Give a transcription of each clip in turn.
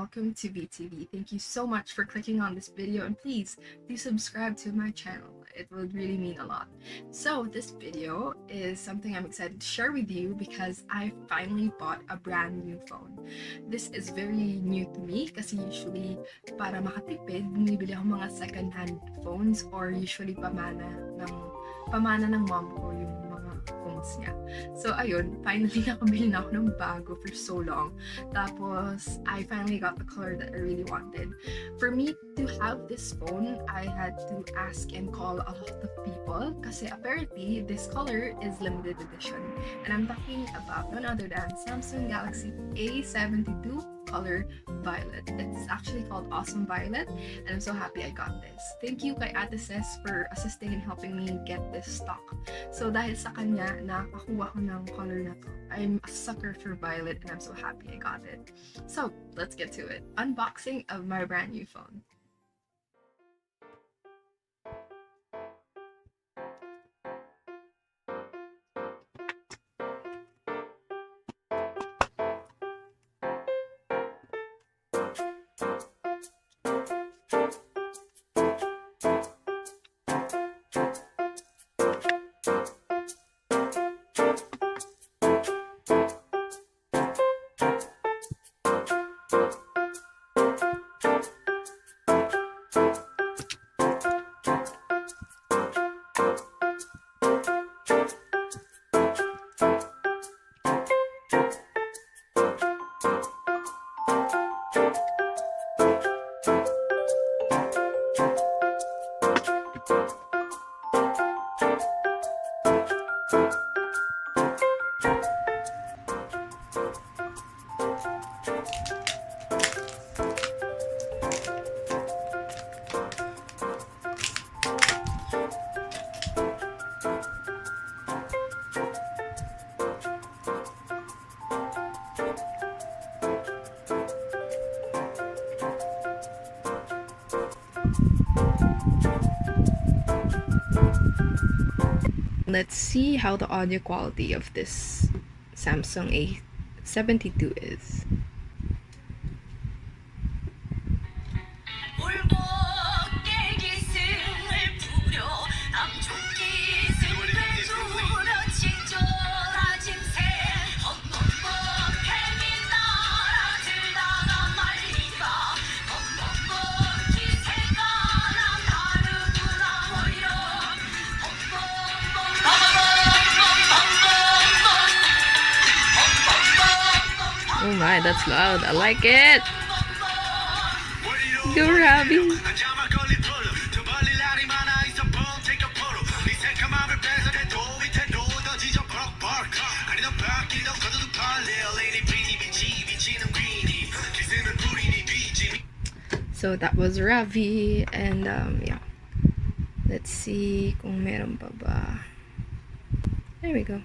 welcome to VTV. Thank you so much for clicking on this video, and please subscribe to my channel. It would really mean a lot. So this video is something I'm excited to share with you because I finally bought a brand new phone. This is very new to me kasi usually para makatipid, bumibili ako mga second-hand phones or usually pamana ng mom ko yung mga phones niya. So ayun, finally nakabili na ako ng bago for so long. Tapos I finally got the color that I really wanted. For me to have this phone, I had to ask and call a lot of people kasi apparently this color is limited edition. And I'm talking about none other than Samsung Galaxy A72 color violet. It's actually called Awesome Violet, and I'm so happy I got this. Thank you kay Ate Cess for assisting and helping me get this stock. So dahil sa kanya, nakakuha ko ng color na to. I'm a sucker for violet and I'm so happy I got it. So let's get to it. Unboxing of my brand new phone. Let's see how the audio quality of this Samsung A72 is. Oh my, that's loud. I like it. Go, Robbie. So that was Ravi, and yeah. Let's see kung meron pa ba. There we go.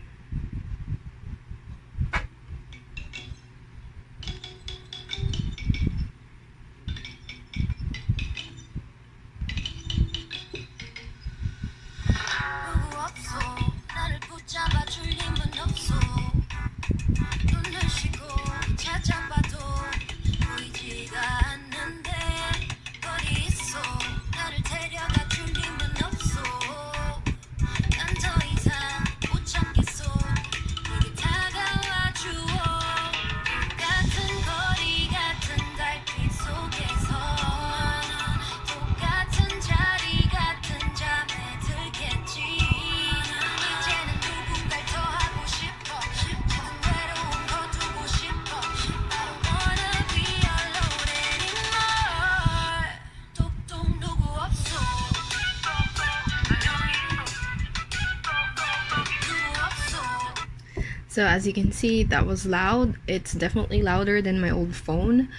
So as you can see, that was loud. It's definitely louder than my old phone.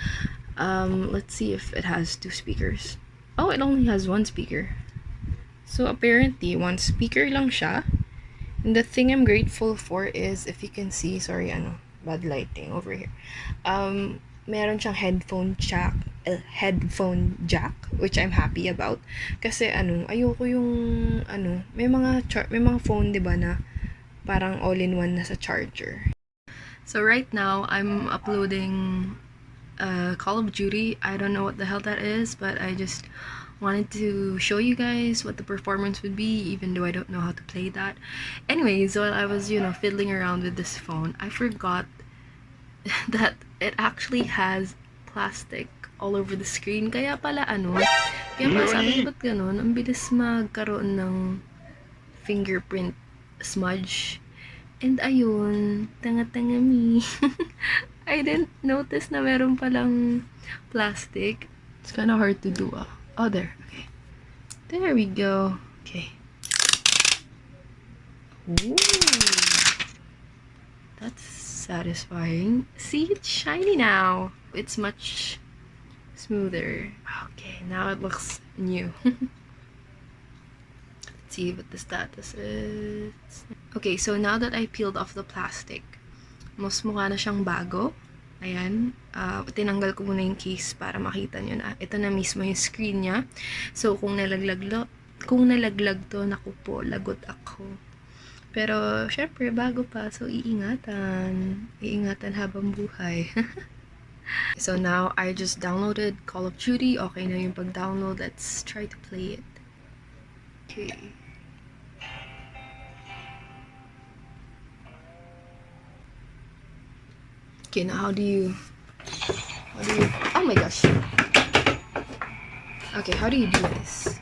Let's see if it has two speakers. Oh, it only has one speaker. So apparently, one speaker lang siya. And the thing I'm grateful for is, if you can see, sorry, bad lighting over here. Meron siyang headphone jack, which I'm happy about. Kasi ayoko yung may mga phone 'di ba na parang all-in-one na sa charger. So right now, I'm uploading Call of Duty. I don't know what the hell that is, but I just wanted to show you guys what the performance would be, even though I don't know how to play that. Anyways, while I was, fiddling around with this phone, I forgot that it actually has plastic all over the screen. Kaya pala sabi ko, ba't ganun? Ang bilis magkaroon ng fingerprint smudge. And ayun, tanga-tanga me. I didn't notice na meron palang plastic. It's kind of hard to do. Oh, there. Okay. There we go. Okay. Ooh. That's satisfying. See, it's shiny now. It's much smoother. Okay, now it looks new. Let's see what the status is. Okay, so now that I peeled off the plastic, mas mukha na siyang bago. Ayan. Tinanggal ko muna yung case para makita nyo na ito na mismo yung screen niya. So, kung nalaglag to, naku po, lagot ako. Pero, syempre, bago pa. So, iingatan habang buhay. So, now, I just downloaded Call of Duty. Okay na yung pag-download. Let's try to play it. Okay. Okay, now how do you, oh my gosh. Okay, how do you do this?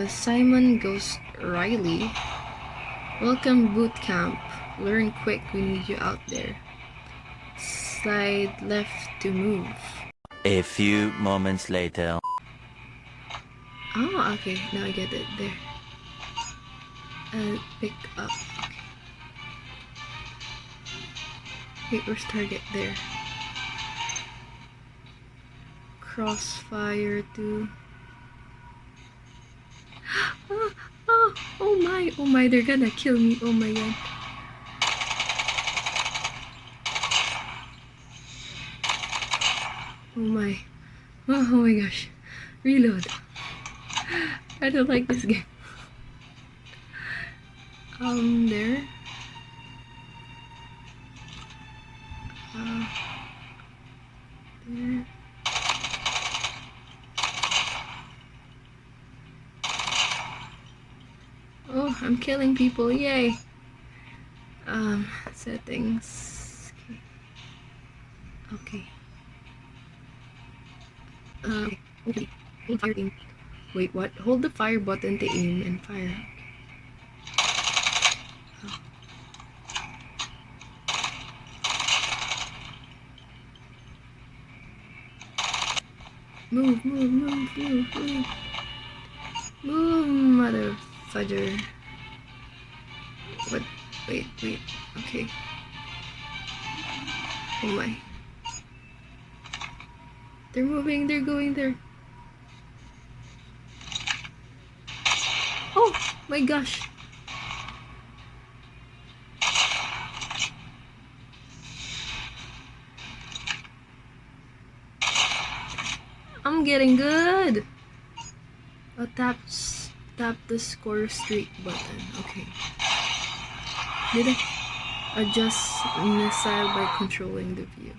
Simon Ghost Riley. Welcome boot camp. Learn quick, we need you out there. Slide left to move. A few moments later. Oh, okay, now I get it. There. Pick up. Okay. Wait, where's target? There. Crossfire to... Oh my, they're gonna kill me. Oh my god. Oh my gosh. Reload. I don't like this game. There. There. Oh, I'm killing people, yay! Settings. Okay. Okay. Hold fire aim. Wait, what? Hold the fire button to aim and fire. Oh. Move, mother fudger. What? Wait. Okay. Oh my. They're moving, they're going there. Oh my gosh. I'm getting good. Oh, tap the score streak button. Okay. Did I adjust missile by controlling the view?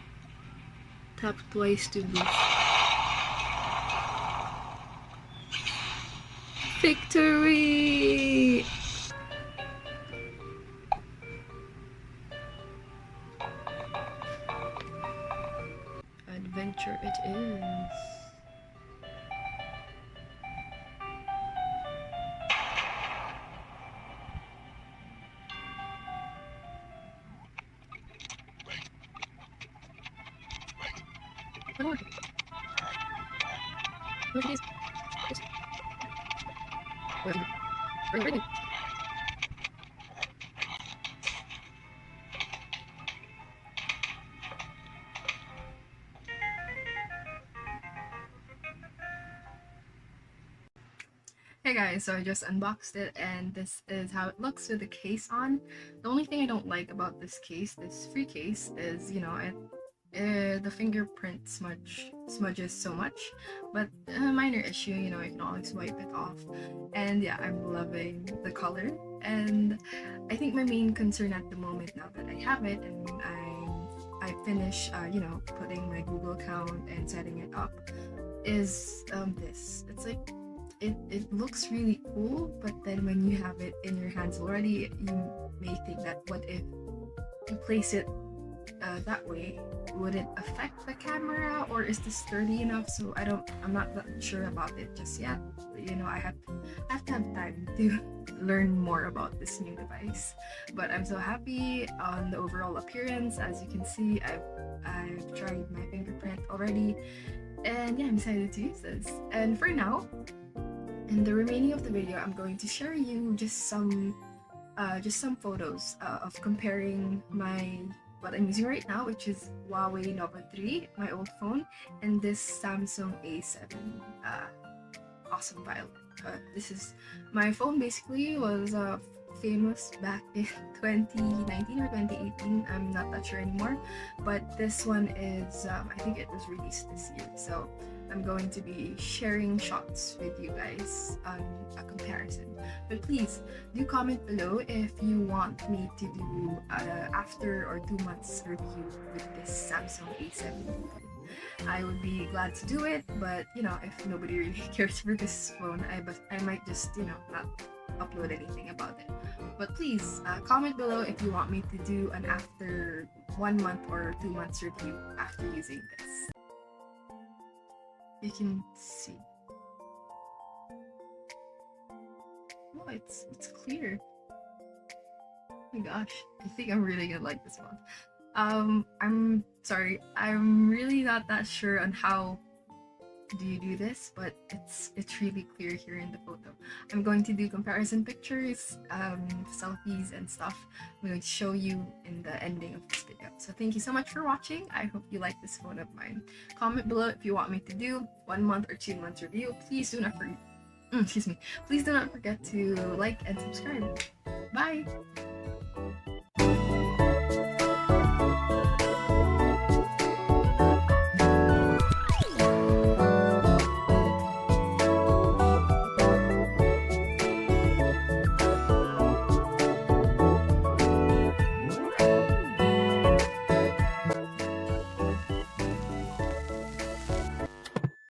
Tap twice to boost. Victory! Adventure it is. Look at these. Hey guys, so I just unboxed it and this is how it looks with the case on. The only thing I don't like about this case, this free case, is the fingerprint smudges so much, but a minor issue, you can always wipe it off. And yeah, I'm loving the color, and I think my main concern at the moment, now that I have it and I finish, putting my Google account and setting it up, is this. It's like it looks really cool, but then when you have it in your hands already, you may think that what if you place it that way, would it affect the camera, or is this sturdy enough? So I'm not that sure about it just yet. I have to have time to learn more about this new device, but I'm so happy on the overall appearance. As you can see, I've tried my fingerprint already, and yeah, I'm excited to use this. And for now, in the remaining of the video, I'm going to share you just some photos of comparing what I'm using right now, which is Huawei Nova 3, my old phone, and this Samsung A7 awesome violet. This is my phone. Basically was famous back in 2019 or 2018. I'm not that sure anymore, but this one is I think it was released this year, so I'm going to be sharing shots with you guys on a comparison. But please do comment below if you want me to do after or 2 months review with this Samsung A7. I would be glad to do it, but if nobody really cares for this phone, I might just not upload anything about it. But please comment below if you want me to do an after 1 month or 2 months review after using this. You can see. Oh, it's clear. Oh my gosh, I think I'm really gonna like this one. I'm sorry, I'm really not that sure on how do you do this, but it's really clear here in the photo. I'm going to do comparison pictures, selfies and stuff. I'm going to show you in the ending of this video. So thank you so much for watching. I hope you like this phone of mine. Comment below if you want me to do 1 month or 2 months review. Please do not forget to like and subscribe. Bye.